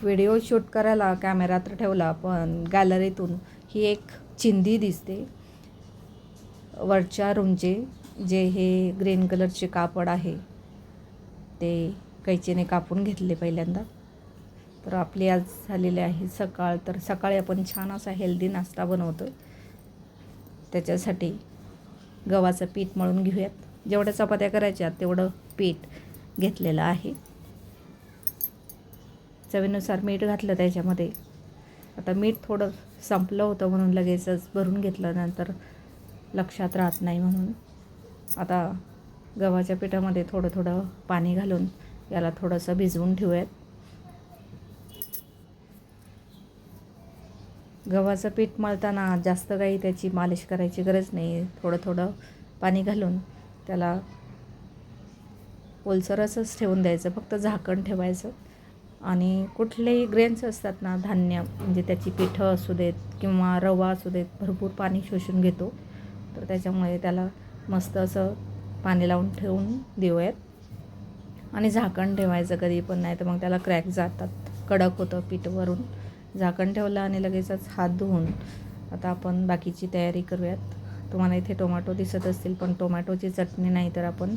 Video shoot करायला camera तर ठेवला, पण गॅलरीतून ही एक चिंधी दिसते. वरच्या रूमचे जे हे ग्रीन कलरचे कापड आहे ते कैचीने कापून घेतले पहिल्यांदा. तर आपली आज झालेली आहे सकाळ. तर सकाळी आपण छान असा हेल्दी नाश्ता बनवतो. त्याच्यासाठी गव्हाचं पीठ मळून घेऊयात. जेवढ्या चपात्या करायच्या तेवढं पीठ घेतलेलं आहे. चवीनुसार मीठ घातलं त्याच्यामध्ये. आता मीठ थोडं संपलं होतं म्हणून लगेचच भरून घेतलं, नंतर लक्षात राहत नाही म्हणून. आता गव्हाच्या पिठामध्ये थोडं थोडं पाणी घालून याला थोडंसं भिजवून ठेवूयात. गव्हाचं पीठ मळताना जास्त काही त्याची मालिश करायची गरज नाही. थोडं थोडं पाणी घालून त्याला ओलसरच ठेवून द्यायचं, फक्त झाकण ठेवायचं. आणि कुठलेही ग्रेन्स असतात ना, धान्य म्हणजे त्याची पिठं असू देत किंवा रवा असू देत, भरपूर पाणी शोषून घेतो. तर त्याच्यामुळे त्याला मस्त असं पाणी लावून ठेवून देऊयात आणि झाकण ठेवायचं कधी पण, नाही तर मग त्याला क्रॅक जातात, कडक होतं पीठ वरून. झाकण ठेवलं आणि लगेचच हात धुवून आता आपण बाकीची तयारी करूयात. तुम्हाला इथे टोमॅटो दिसत असतील, पण टोमॅटोची चटणी नाही, तर आपण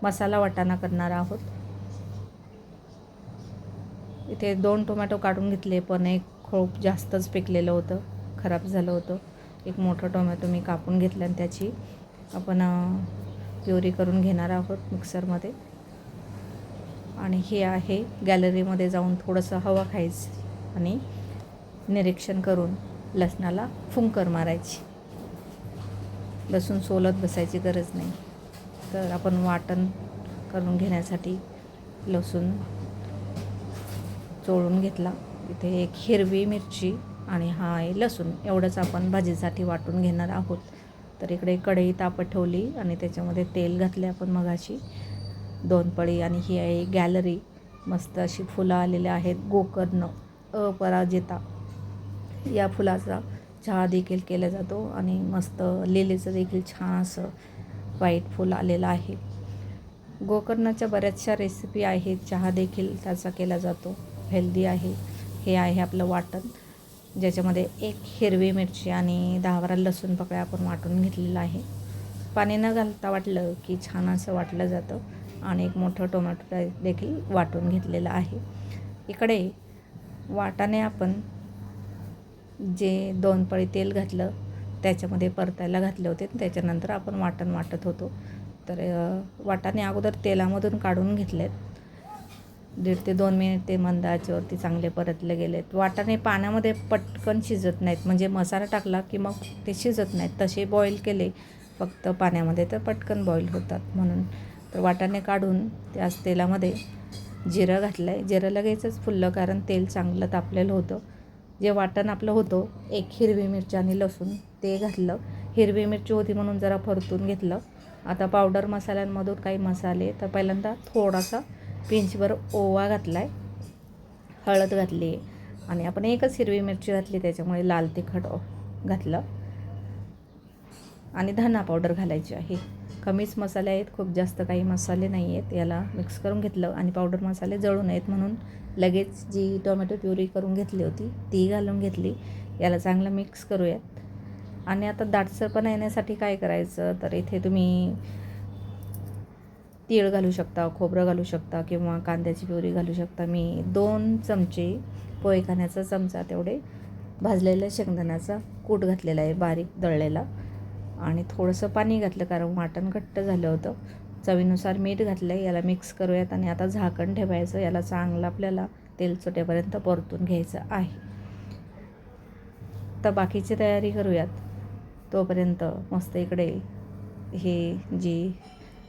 मसाला वाटाणा करणार आहोत. इथे 2 टोमॅटो काढून घेतले, पण एक खूप जास्तच पिकलेलं होतं, खराब झालं होतं. एक मोठं टोमॅटो मी कापून घेतलं आणि त्याची आपण प्युरी करून घेणार आहोत मिक्सरमध्ये. आणि हे आहे गॅलरीमध्ये जाऊन थोडंसं हवा खायचं आणि निरीक्षण करून लसणाला फुंकर मारायची. लसूण सोलत बसायची गरज नाही. तर आपण वाटण करून घेण्यासाठी लसूण चोळून घेतला. इथे एक हिरवी मिरची आणि हा आहे लसूण, एवढंच आपण भाजीसाठी वाटून घेणार आहोत. तर इकडे कढई तापत ठेवली आणि त्याच्यामध्ये तेल घातले आपण मगाशी 2 पळी. आणि ही आहे गॅलरी. मस्त अशी फुलं आलेली आहेत. गोकर्ण अपराजिता या फुलाचा चहा देखील केला जातो आणि मस्त लिलीचं देखील छान असं व्हाईट फुल आलेलं आहे. गोकर्णाच्या बऱ्याचशा रेसिपी आहेत, चहा देखील त्याचा केला जातो, हेल्दी आहे. हे आहे आपलं वाटण, ज्याच्यामध्ये एक हिरवी मिरची आणि 10-12 लसूण पकड्या आपण वाटून घेतलेलं आहे. पाणी न घालता वाटलं की छान असं वाटलं जातं. आणि एक मोठं टोमॅटो देखील वाटून घेतलेलं आहे. इकडे वाटाणे आपण जे 2 पळी तेल घातलं त्याच्यामध्ये परतायला घातले होते, त्याच्यानंतर आपण वाटण वाटत होतो. तर वाटाणे अगोदर तेलामधून काढून घेतलेत. 1.5 ते 2 मिनिट ते मंद आचेवरती चांगले परतले गेलेत. वाटाणे पाण्यामध्ये पटकन शिजत नाहीत, म्हणजे मसाला टाकला की मग ते शिजत नाहीत. तसे बॉईल केले फक्त पाण्यामध्ये तर पटकन बॉईल होतात म्हणून. तर वाटाणे काढून त्याच तेलामध्ये जिरं घातलं आहे. जिरं लगेचच फुललं कारण तेल चांगलं तापलेलं होतं. जे वाटण आपलं होतं, एक हिरवी मिरची आणि लसूण ते घातलं. हिरवी मिरची होती म्हणून जरा परतून घेतलं. आता पावडर मसाल्यांमधून काही मसाले, तर पहिल्यांदा थोडासा पिंचभर ओवा घातला आहे, हळद घातली आहे आणि आपण एकच हिरवी मिरची घातली त्याच्यामुळे लाल तिखट घातलं आणि धना पावडर घालायची आहे. कमीच मसाले आहेत, खूप जास्त काही मसाले नाही आहेत. याला मिक्स करून घेतलं आणि पावडर मसाले जळू नयेत म्हणून लगेच जी टोमॅटो प्युरी करून घेतली होती ती घालून घेतली. याला चांगलं मिक्स करूयात. आणि आता दाटसरपणा येण्यासाठी काय करायचं, तर इथे तुम्ही तीळ घालू शकता, खोबरं घालू शकता किंवा कांद्याची प्युरी घालू शकता. मी 2 चमचे पोहे खाण्याचा चमचा तेवढे भाजलेल्या शेंगदाण्याचा कूट घातलेला आहे, बारीक दळलेला. आणि थोडंसं पाणी घातलं कारण वाटण घट्ट झालं होतं. चवीनुसार मीठ घातलं आहे. याला मिक्स करूयात आणि आता झाकण ठेवायचं. याला चांगलं आपल्याला तेल सुटेपर्यंत परतून घ्यायचं आहे. तर बाकीची तयारी करूयात. तोपर्यंत मस्त इकडे हे जी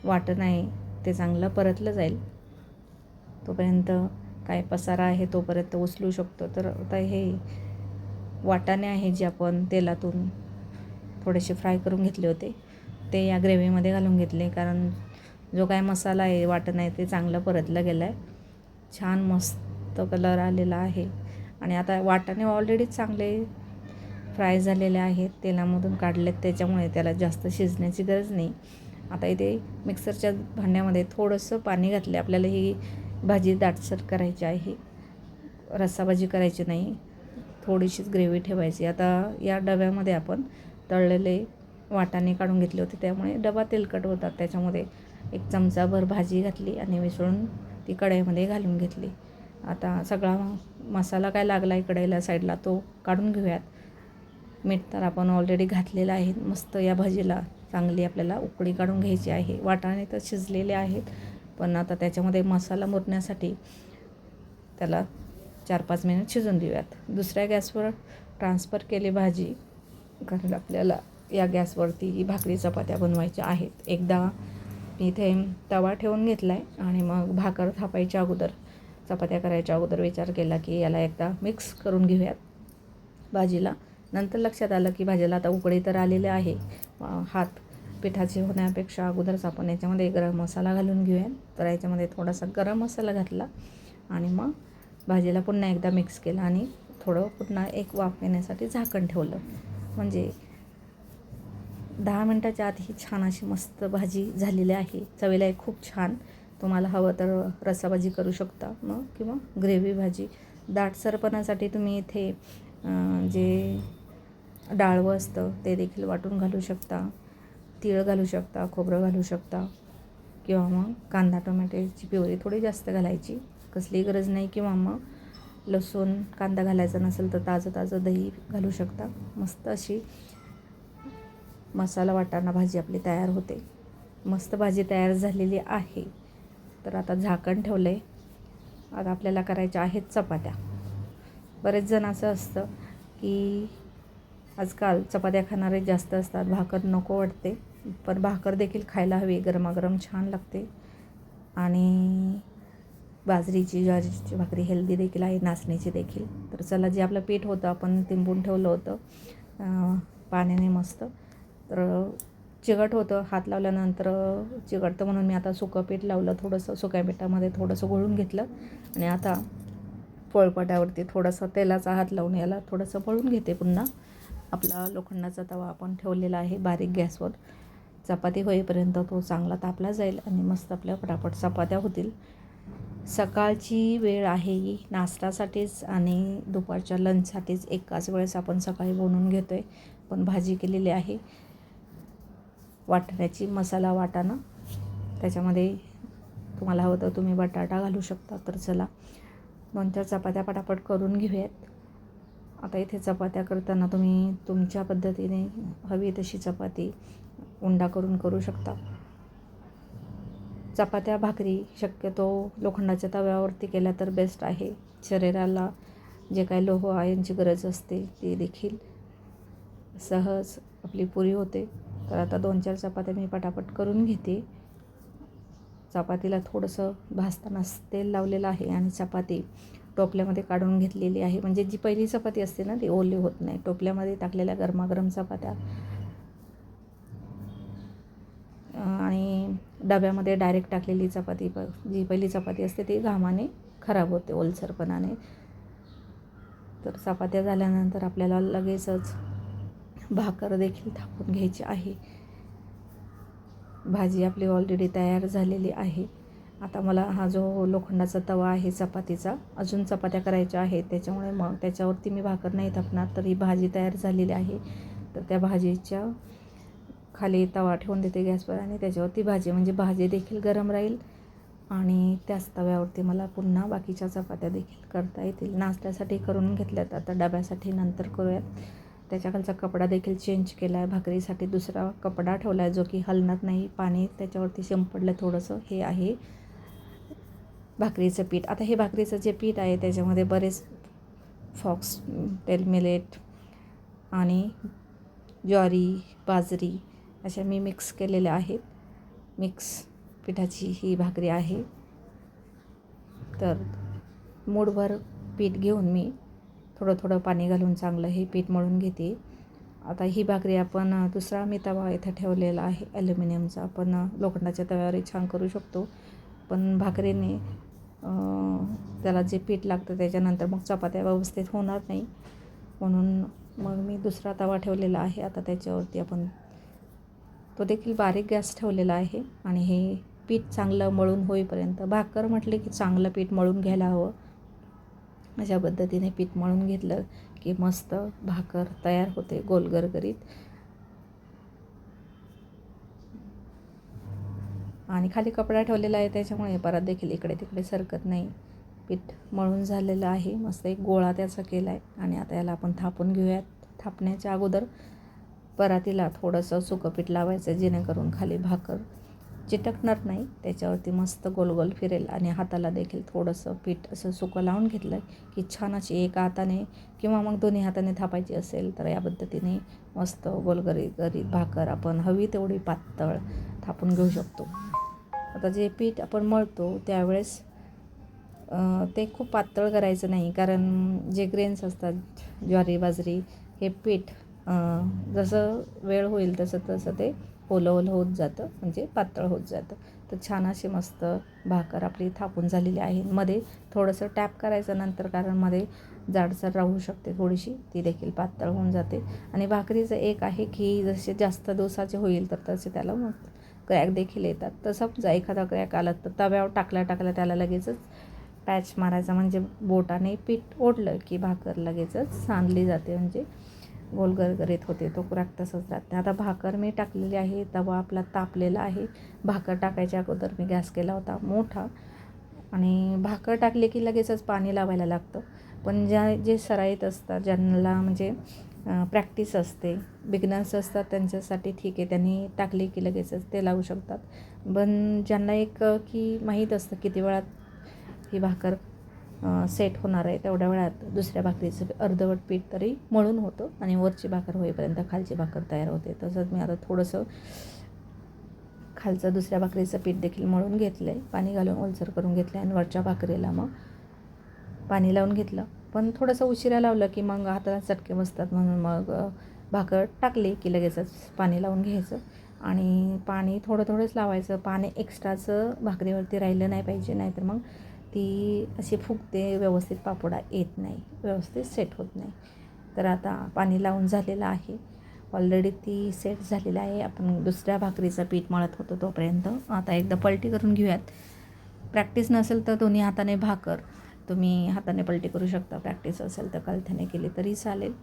वाटण आहे ते चांगलं परतलं जाईल. तोपर्यंत काय पसारा आहे तोपर्यंत उचलू शकतो. तर आता हे वाटाणे आहे जे आपण तेलातून थोडेसे फ्राय करून घेतले होते ते या ग्रेव्हीमध्ये घालून घेतले, कारण जो काय मसाला आहे वाटण आहे ते चांगलं परतलं गेलं आहे. छान मस्त कलर आलेला आहे. आणि आता वाटाणे ऑलरेडी चांगले फ्राय झालेले आहेत, तेलामधून काढलेत, त्याच्यामुळे त्याला जास्त शिजण्याची गरज नाही. आता इथे मिक्सरच्या भांड्यामध्ये थोडंसं पाणी घातले. आपल्याला ही भाजी दाटसर करायची आहे, रस्साभाजी करायची नाही, थोडीशीच ग्रेव्ही ठेवायची. आता या डब्यामध्ये आपण तळलेले वाटाणे काढून घेतले होते, त्यामुळे डबा तेलकट होतात. त्याच्यामध्ये एक चमचाभर भाजी घातली आणि मिसळून ती कढईमध्ये घालून घेतली. आता सगळा मसाला काय लागला आहे कढईला साईडला तो काढून घेऊयात. मीठ तर आपण ऑलरेडी घातलेलं आहे. मस्त या भाजीला चांगली आपल्याला उकळी काढून घ्यायची आहे. वाटाणे तर शिजलेले आहेत, पण आता त्याच्यामध्ये मसाला मुरण्यासाठी त्याला 4-5 मिनिट शिजून देऊयात. दुसऱ्या गॅसवर ट्रान्सफर केली भाजी, कारण आपल्याला या गॅसवरती भाकरी चपात्या बनवायच्या आहेत. एकदा मी इथे तवा ठेवून घेतला आहे आणि मग भाकर थापायच्या अगोदर, चपात्या करायच्या अगोदर विचार केला की याला एकदा मिक्स करून घेऊयात भाजीला. नंतर लक्षात आलं की भाजीला आता उकळी तर आलेले आहे, हात पिठाचे होण्यापेक्षा अगोदरच आपण याच्यामध्ये गरम मसाला घालून घेऊयात. तर याच्यामध्ये थोडासा गरम मसाला घातला आणि मग भाजीला पुन्हा एकदा मिक्स केलं आणि थोडं पुन्हा एक वाफ येण्यासाठी झाकण ठेवलं. म्हणजे 10 मिनटाच्या आत ही छान अशी मस्त भाजी झालेली आहे. चवीला खूप छान. तुम्हाला हवं तर रस्साभाजी करू शकता मग, किंवा ग्रेव्ही भाजी. दाटसरपणासाठी तुम्ही इथे जे डाळवं असतं ते देखील वाटून घालू शकता, तीळ घालू शकता, खोबरं घालू शकता, किंवा मग कांदा टोमॅटोची प्युरी थोडी जास्त घालायची, कसलीही गरज नाही. किंवा मग लसूण कांदा घालायचा नसेल तर ताजं दही घालू शकता. मस्त अशी मसाला वाटाणा भाजी आपली तयार होते. मस्त भाजी तयार झालेली आहे. तर आता झाकण ठेवलं आहे. आता आपल्याला करायच्या आहेत चपात्या. बरेच जण असं असतं की आजकाल चपात्या खाणारे जास्त असतात, भाकर नको वाटते. पण भाकर देखील खायला हवी, गरमागरम छान लागते. आणि बाजरीची ज्वारीची भाकरी हेल्दी देखील आहे, नाचणीची देखील. तर चला, जे आपलं पीठ होतं आपण तिंबून ठेवलं होतं पाण्याने मस्त, तर चिकट होतं, हात लावल्यानंतर चिकटतं म्हणून मी आता सुकं पीठ लावलं. थोडंसं सुक्या पिठामध्ये थोडंसं घोळून घेतलं आणि आता पोळपाट्यावरती थोडासा तेलाचा हात लावून याला थोडंसं वळून घेते. पुन्हा आपला लोखंडाचा तवा आपण ठेवलेला आहे बारीक गॅसवर. चपाती होईपर्यंत तो चांगला तापला जाईल आणि मस्त आपल्या पटापट चपात्या होतील. सकाळची वेळ आहे, नाश्त्यासाठीच आणि दुपारच्या लंचसाठीच एकाच वेळेस आपण सकाळी बनवून घेतो आहे. पण भाजी केलेली आहे वाटाण्याची, मसाला वाटाणा. त्याच्यामध्ये तुम्हाला हवं तर तुम्ही बटाटा घालू शकता. तर चला, 2-4 चपात्या पटापट करून घेऊयात. आता इथे चपात्या करताना तुम्ही तुमच्या पद्धतीने हवी तशी चपाती उंडा करून करू शकता. चपात्या भाकरी शक्यतो लोखंडाच्या तव्यावरती केल्या तर बेस्ट आहे. शरीराला जे काही लोह आयनची गरज असते ते देखील सहज आपली पुरी होते. तर आता 2-4 चपात्या मी पटापट करून घेते. चपातीला थोडंसं भाजतानाच तेल लावलेलं आहे आणि चपाती टोपल्यामध्ये काढून घेतलेली आहे. म्हणजे जी पहिली चपाती असते ना ती ओली होत नाही. टोपल्यामध्ये टाकलेल्या गरमागरम चपात्या आणि डब्यामध्ये डायरेक्ट टाकलेली चपाती, जी पहिली चपाती असते ती घामाने खराब होते, ओलसरपणाने. तर चपात्या झाल्यानंतर आपल्याला लगेचच भाकर देखील थापून घ्यायची आहे. भाजी आपली ऑलरेडी तयार झालेली आहे. आता मला हा जो लोखंडाचा तवा आहे चपातीचा, अजून चपात्या करायच्या आहेत, त्याच्यामुळे मग त्याच्यावरती मी भाकर नाही थापणार. तर ही भाजी तयार झालेली आहे. तर त्या भाजीच्या खाली तवा ठेवून देते गॅसवर आणि त्याच्यावरती भाजी, म्हणजे भाजी देखील गरम राहील आणि त्याच तव्यावरती मला पुन्हा बाकीच्या चपात्या देखील करता येतील. नाश्त्यासाठी करून घेतल्यात, आता डब्यासाठी नंतर करूयात. त्याच्याखालचा कपडा देखील चेंज केला आहे. भाकरीसाठी दुसरा कपडा ठेवला आहे जो की हलणार नाही. पाणी त्याच्यावरती शिंपडलं थोडंसं. हे आहे भाकरीचं पीठ. आता हे भाकरीचं जे पीठ आहे त्याच्यामध्ये बरेच फॉक्सटेल मिलेट आणि ज्वारी, बाजरी अशा मी मिक्स केलेल्या आहेत. मिक्स पिठाची ही भाकरी आहे. तर मूठभर पीठ घेऊन मी थोडं पाणी घालून चांगलं हे पीठ मळून घेते. आता ही भाकरी आपण दुसरा मी तवा इथं ठेवलेला आहे ॲल्युमिनियमचा. आपण लोखंडाच्या तव्यावरही छान करू शकतो, पण भाकरीने त्याला जे पीठ लागतं त्याच्यानंतर मग चपात्या व्यवस्थित होणार नाही, म्हणून मग मी दुसरा तवा ठेवलेला आहे. आता त्याच्यावरती आपण तो देखील बारीक गॅस ठेवलेला आहे आणि हे पीठ चांगलं मळून होईपर्यंत, भाकर म्हटले की चांगलं पीठ मळून घ्यायला हवं. अशा पद्धतीने पीठ मळून घेतलं की मस्त भाकर तयार होते गोल गरगरीत. आणि खाली कपडा ठेवलेला आहे त्याच्यामुळे परत देखील इकडे तिकडे सरकत नाही. पीठ मळून झालेलं आहे, मस्त एक गोळा त्याचा केला आहे. आणि आता याला आपण थापून घेऊयात. थापण्याच्या अगोदर परातीला थोडंसं सुकं पीठ लावायचं, जेणेकरून खाली भाकर चिटकणार नाही, त्याच्यावरती मस्त गोल गोल फिरेल. आणि हाताला देखील थोडंसं पीठ असं सुकं लावून घेतलं की छान अशी एका हाताने किंवा मग दोन्ही हाताने थापायची असेल तर या पद्धतीने मस्त गोलगरीत भाकर आपण हवी तेवढी पातळ थापून घेऊ शकतो. आता जे पीठ आपण मळतो त्यावेळेस ते खूप पातळ करायचं नाही, कारण जे ग्रेन्स असतात ज्वारी बाजरी हे पीठ जसं वेळ होईल तसं तसं ते ओलं ओलं होत जातं, म्हणजे पातळ होत जातं. तर छान अशी मस्त भाकर आपली थापून झालेली आहे. मध्ये थोडंसं टॅप करायचं नंतर, कारण मध्ये जाडसर राहू शकते थोडीशी, ती देखील पातळ होऊन जाते. आणि भाकरीचं एक आहे की जसे जास्त दिवसाचे होईल तर तसे त्याला मग क्रॅक देखील येतात. तर समजा एखादा क्रॅक आला तर तव्यावर टाकल्या त्याला लगेचच पॅच मारायचा, म्हणजे बोटाने पीठ ओढलं की भाकर लगेचच सांडली जाते, म्हणजे गोल गरगरीत होते. तो क्रॅक तसंच राहते. आता भाकर मी टाकलेली आहे, तवा आपला तापलेला आहे. भाकर टाकायच्या अगोदर मी गॅस केला होता मोठा, आणि भाकर टाकली की लगेचच पाणी लावायला लागतं. पण जे सराईत असतात, ज्यांना म्हणजे प्रॅक्टिस असते, बिगिनर्स असतात, त्यांच्यासाठी ठीक आहे, त्यांनी टाकली की लगेचच ते लावू शकतात. पण ज्यांना एक की माहीत असतं किती वेळात ही भाकर सेट होणार आहे, तेवढ्या वेळात दुसऱ्या भाकरीचं अर्धवट पीठ तरी मळून होतं आणि वरची भाकर होईपर्यंत खालची भाकर तयार होते. तसंच मी आता थोडंसं खालचं दुसऱ्या भाकरीचं पीठ देखील मळून घेतलं आहे, पाणी घालून ओलसर करून घेतलं आहे, आणि वरच्या भाकरीला मग पाणी लावून घेतलं. पण थोडंसं उशिरा लावलं की मग हाताला चटके बसतात, म्हणून मग भाकर टाकली की लगेचच पाणी लावून घ्यायचं. आणि पाणी थोडंच लावायचं. पाणी एक्स्ट्राचं भाकरीवरती राहिलं नाही पाहिजे, नाहीतर मग ती अशी फुगते, व्यवस्थित पापोडा येत नाही, व्यवस्थित सेट होत नाही. तर आता पाणी लावून झालेलं आहे, ऑलरेडी ती सेट झालेलं आहे. आपण दुसऱ्या भाकरीचं पीठ मळत होतो तोपर्यंत आता एकदा पलटी करून घेऊयात. प्रॅक्टिस नसेल तर दोन्ही हाताने भाकर तुम्ही हाताने पलटी करू शकता, प्रॅक्टिस असेल तर कलथ्याने केली तरी चालेल.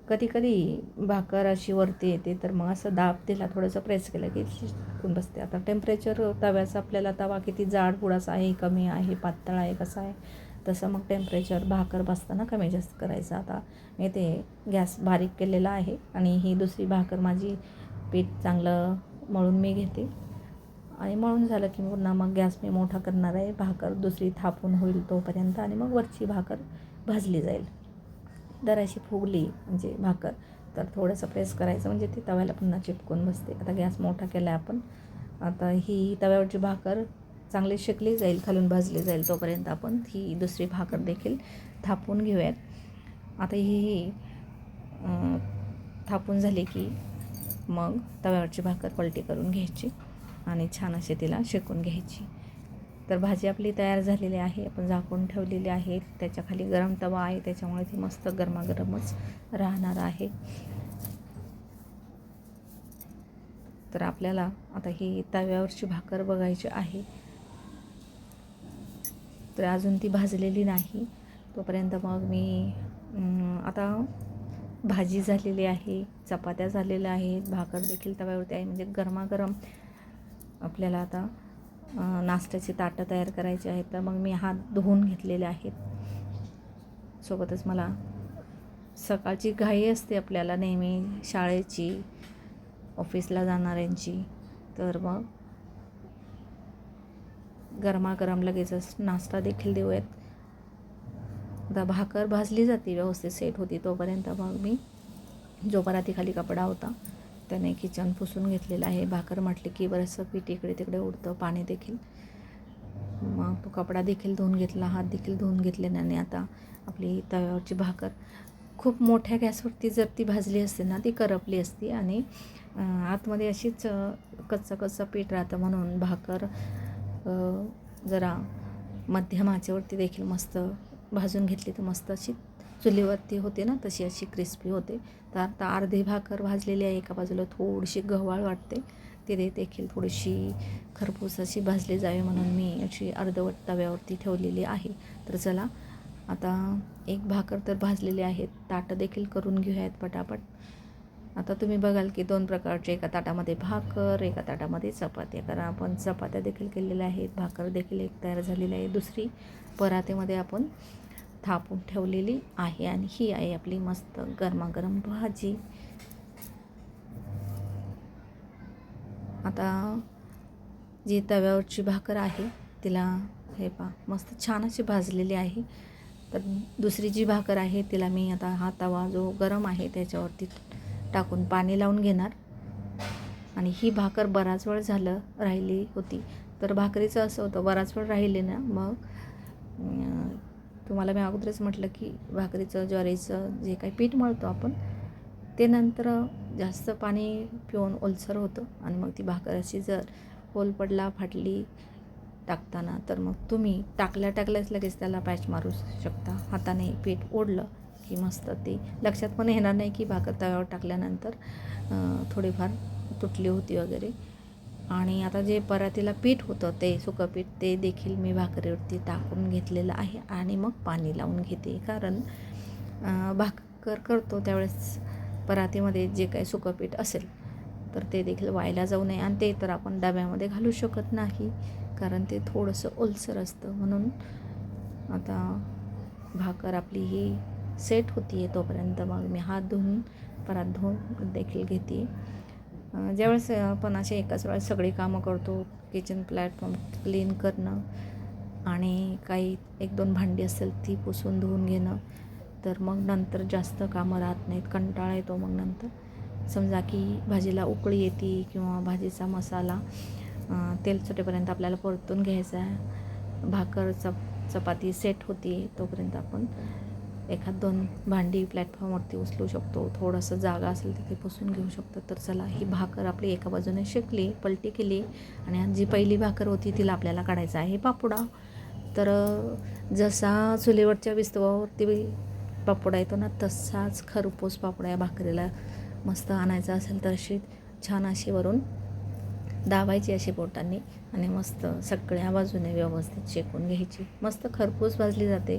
कधी कधी भाकर अशी वरती येते, तर मग असं दाब दिला, थोडंसं प्रेस केलं की चिटकून बसते. आता टेम्परेचर तव्याचं आपल्याला तवा किती जाड बुडाचा आहे, कमी आहे, पातळ आहे, कसा आहे, तसं मग टेम्परेचर भाकर बसताना कमी जास्त करायचं. आता मी ते गॅस बारीक केलेला आहे, आणि ही दुसरी भाकर माझी पीठ चांगलं मळून मी घेते. आणि मळून झालं की पुन्हा मग गॅस मी मोठा करणार आहे, भाकर दुसरी थापून होईल तोपर्यंत, आणि मग वरची भाकर भाजली जाईल. जर अशी फुगली म्हणजे भाकर तर थोडंसं प्रेस करायचं, म्हणजे ती तव्याला पुन्हा चिपकून बसते. आता गॅस मोठा केला आहे आपण. आता ही तव्यावरची भाकर चांगली शेकली जाईल, खालून भाजली जाईल, तोपर्यंत आपण ही दुसरी भाकर देखील थापून घेऊयात. आता ही थापून झाली की मग तव्यावरची भाकर पलटी करून घ्यायची आणि छान अशी तिला शेकून घ्यायची. तर भाजी आपली तयार झालेली आहे, आपण झाकून ठेवलेली आहे. त्याच्या खाली गरम तवा आहे, त्याच्यामुळे ती मस्त गरमागरमच राहणार आहे. तर आपल्याला आता ही तव्यावरची भाकर बघायची आहे. तर अजून ती भाजलेली नाही, तोपर्यंत मग मी आता भाजी झालेली आहे, चपात्या झालेल्या आहेत, भाकर देखील तव्यावरती आहे, म्हणजे गरमागरम आपल्याला आता नाश्त्याची ताटं तयार करायची आहेत. तर मग मी हात धुवून घेतलेले आहेत. सोबतच मला सकाळची घाई असते आपल्याला नेहमी शाळेची, ऑफिसला जाणाऱ्यांची, तर मग गरमागरम लगेचच नाश्ता देखील देऊयात. आता भाकर भाजली जाते, व्यवस्थित सेट होती, तोपर्यंत मग मी जो परातीखाली कपडा होता त्याने किचन पुसून घेतलेलं आहे. भाकर म्हटली की बरंचसं पीठ इकडे तिकडे उडतं, पाणी देखील, मग तो कपडा देखील धुवून घेतला, हात देखील धुवून घेतले. आणि आता आपली तव्यावरची भाकर खूप मोठ्या गॅसवरती जर ती भाजली असते ना, ती करपली असती, आणि आतमध्ये अशीच कच्चं पीठ राहतं, म्हणून भाकर जरा मध्यम आचेवरती देखील मस्त भाजून घेतली तर मस्त अशी चुलीवरती होते ना, तशी अशी क्रिस्पी होते. तर आता अर्धी भाकर भाजलेली आहे, एका बाजूला थोडीशी गव्हाळ वाटते, तिथे देखील थोडीशी खरपूस अशी भाजली जावी म्हणून मी अशी अर्धवट तव्यावरती ठेवलेली आहे. तर चला आता एक भाकर तर भाजलेली आहे, ताटं देखील करून घेऊयात पटापट. आता तुम्ही बघाल की 2 प्रकारचे, एका ताटामध्ये भाकर, एका ताटामध्ये चपात्या. कारण आपण चपात्या देखील केलेल्या आहेत, भाकर देखील एक तयार झालेली आहे, दुसरी परातीमध्ये आपण थापून ठेवलेली आहे. आणि ही आहे आपली मस्त गरमागरम भाजी. आता जी तव्यावरची भाकर आहे तिला हे पहा मस्त छान अशी भाजलेली आहे. तर दुसरी जी भाकर आहे तिला मी आता हा तवा जो गरम आहे त्याच्यावरती टाकून पाणी लावून घेणार. आणि ही भाकर बराच वेळ झालं राहिली होती. तर भाकरीचं असं होतं, बराच वेळ राहिले ना मग तुम्हाला मी अगोदरच म्हटलं की भाकरीचं ज्वारीचं जे काही पीठ मळतो आपण ते नंतर जास्त पाणी पिऊन ओलसर होतं आणि मग ती भाकर अशी जर होल पडला, फाटली टाकताना, तर मग तुम्ही टाकल्याच लगेच त्याला पॅच मारू शकता. हाताने पीठ ओढलं की मस्त ते लक्षात पण येणार नाही की भाकर तव्यावर टाकल्यानंतर थोडीफार तुटली होती वगैरे. आणि आता जे परातीला पीठ होतं ते सुकं पीठ ते देखील मी भाकरीवरती टाकून घेतलेलं आहे आणि मग पाणी लावून घेते. कारण भाकर करतो त्यावेळेस परातीमध्ये जे काही सुकं पीठ असेल तर ते देखील वायाला जाऊ नये. आणि ते तर आपण डब्यामध्ये घालू शकत नाही कारण ते थोडंसं ओलसर असतं. म्हणून आता भाकर आपली ही सेट होती आहे तोपर्यंत मग मी हात धुवून परात धुवून देखील घेते. ज्यावेळेस आपण असे एकाच वेळेस सगळी कामं करतो, किचन प्लॅटफॉर्म क्लीन करणं आणि काही 1-2 भांडी असेल ती पुसून धुवून घेणं, तर मग नंतर जास्त कामं राहत नाहीत, कंटाळा येतो. मग नंतर समजा की भाजीला उकळी येते किंवा भाजीचा मसाला तेल सुटेपर्यंत आपल्याला परतून घ्यायचा आहे, भाकर चपाती सेट होती तोपर्यंत आपण 1-2 भांडी प्लॅटफॉर्मवरती उचलू शकतो. थोडंसं जागा असेल तिथे पुसून घेऊ शकतो. तर चला ही भाकर आपली एका बाजूने शेकली, पलटी केली आणि जी पहिली भाकर होती तिला आपल्याला काढायचा आहे पापुडा. तर जसा चुलीवरच्या विस्तवावरती पापुडा येतो ना तसाच खरपूस पापुडा या भाकरीला मस्त आणायचा असेल तर अशी छान अशी वरून दाबायची अशी बोटांनी आणि मस्त सगळ्या बाजूने व्यवस्थित शेकून घ्यायची. मस्त खरपूस भाजली जाते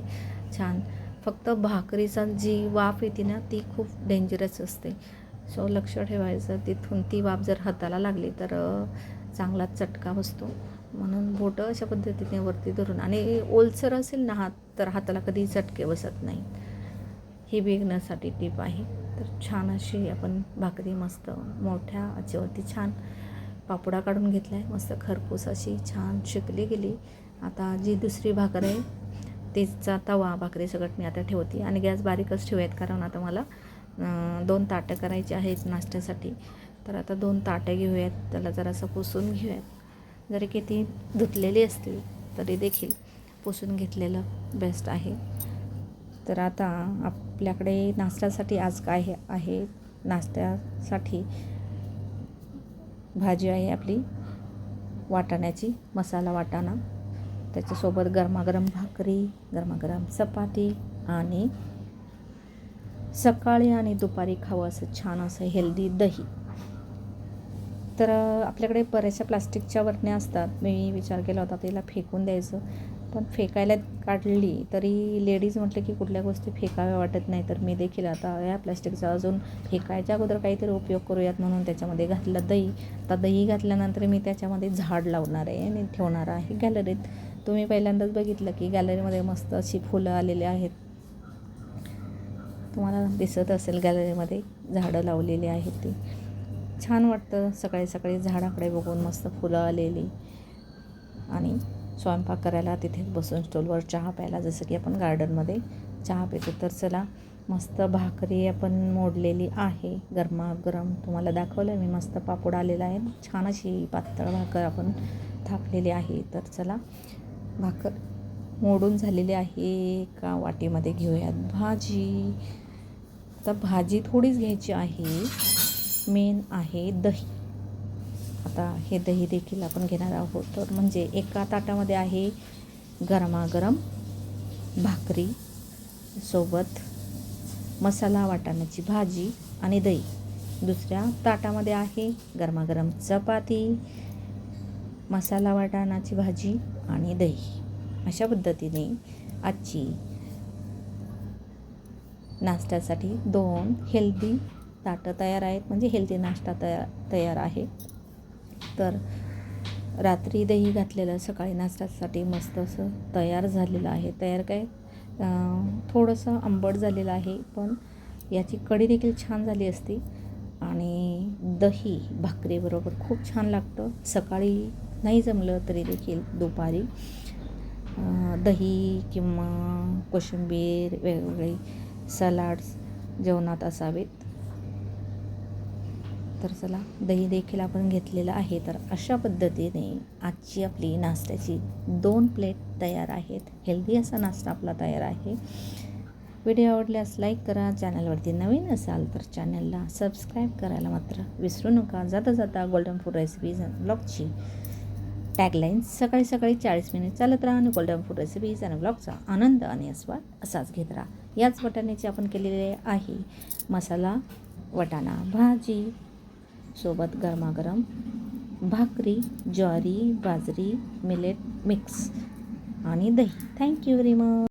छान. फक्त भाकरीचा जी वाफ येते ना ती खूप डेंजरस असते, सो लक्ष ठेवायचं. तिथून ती वाफ जर हाताला लागली तर चांगलाच चटका बसतो. म्हणून बोटं अशा पद्धतीने वरती धरून, आणि ओलसर असेल ना हात तर हाताला कधी चटके बसत नाही. ही बिगनरसाठी टीप आहे. तर छान अशी आपण भाकरी मस्त मोठ्या आचेवरती छान पापुडा काढून घेतला आहे, मस्त खरपूस अशी छान शेकली गेली. आता जी दुसरी भाकर आहे तिचा तवा भाकरी सगळं मी आता ठेवते आणि गॅस बारीकच ठेवूयात कारण आता मला 2 ताटं करायची आहेत नाश्त्यासाठी. तर आता 2 ताटं घेऊयात, त्याला जरासं पुसून घेऊयात. जरी किती धुतलेली असतील तरी देखील पुसून घेतलेलं बेस्ट आहे. तर आता आपल्याकडे नाश्त्यासाठी आज काय आहे, नाश्त्यासाठी भाजी आहे आपली वाटाण्याची, मसाला वाटाणा, त्याच्यासोबत गरमागरम भाकरी, गरमागरम चपाती आणि सकाळी आणि दुपारी खावं असं छान असं हेल्दी दही. तर आपल्याकडे बऱ्याचशा प्लास्टिकच्या बरण्या असतात. मी विचार केला होता तिला फेकून द्यायचं, पण फेकायला काढली तरी लेडीज म्हटलं की कुठल्या गोष्टी फेकाव्या वाटत नाही. तर मी देखील आता या प्लास्टिकचा अजून फेकायच्या अगोदर काहीतरी उपयोग करूयात म्हणून त्याच्यामध्ये घातलं दही. आता दही घातल्यानंतर मी त्याच्यामध्ये झाड लावणार आहे आणि ठेवणार आहे गॅलरीत. तुम्ही पहिल्यांदाच बघितलं की गॅलरीमध्ये मस्त अशी फुलं आलेली आहेत, तुम्हाला दिसत असेल गॅलरीमध्ये झाडं लावलेली आहेत. ती छान वाटतं सकाळी सकाळी झाडाकडे बघून, मस्त फुलं आलेली. आणि स्वयंपाक करायला तिथे बसून स्टूलवर चहा प्यायला जसं की आपण गार्डनमध्ये चहा पितो. तर चला मस्त भाकरी आपण मोडलेली आहे गरमागरम, तुम्हाला दाखवलं मी. मस्त पापड आलेला आहे, छान अशी पातळ भाकर आपण थापलेली आहे. तर चला भाकर मोडून झालेली आहे, एका वाटीमध्ये घेऊयात भाजी. तर भाजी थोडीच घ्यायची आहे, मेन आहे दही. आता हे दही देखील आपण घेणार आहोत. तर म्हणजे एका ताटामध्ये आहे गरमागरम भाकरी सोबत मसाला वाटाण्याची भाजी आणि दही. दुसऱ्या ताटामध्ये आहे गरमागरम चपाती, मसाला वाटाणाची भाजी आणि दही. अशा पद्धतीने आजची नाश्त्यासाठी 2 हेल्दी ताटं तयार आहेत, म्हणजे हेल्दी नाश्ता तयार आहे. तर रात्री दही घातलेलं सकाळी नाश्त्यासाठी मस्त असं तयार झालेलं आहे. तयार काय थोडंसं आंबट झालेलं आहे, पण याची कढी देखील छान झाली असती आणि दही भाकरीबरोबर खूप छान लागतं. सकाळी नाही जमलं तरी देखील दुपारी दही किंवा कोशिंबीर वेगवेगळे सलाड्स जेवणात असावेत. तर चला, दही देखील आपण घेतलेलं आहे. तर अशा पद्धतीने आजची आपली नाश्त्याची 2 प्लेट तयार आहेत. हेल्दी असा नाश्ता आपला तयार आहे. व्हिडिओ आवडल्यास लाईक करा. चॅनलवरती नवीन असाल तर चॅनलला सबस्क्राईब करायला मात्र विसरू नका. जाता जाता गोल्डन फूड रेसिपीज अँड ब्लॉगची टॅगलाईन सकाळी सकाळी 40 मिनिट चालत राहा आणि गोल्डन फूड रेसिपीज आणि ब्लॉगचा आनंद आणि आस्वाद असाच घेत राहा. याच वाटाण्याची आपण केलेले आहे मसाला वाटाणा भाजी, सोबत गरमागरम भाकरी, ज्वारी, बाजरी, मिलेट मिक्स आणि दही. Thank you very much.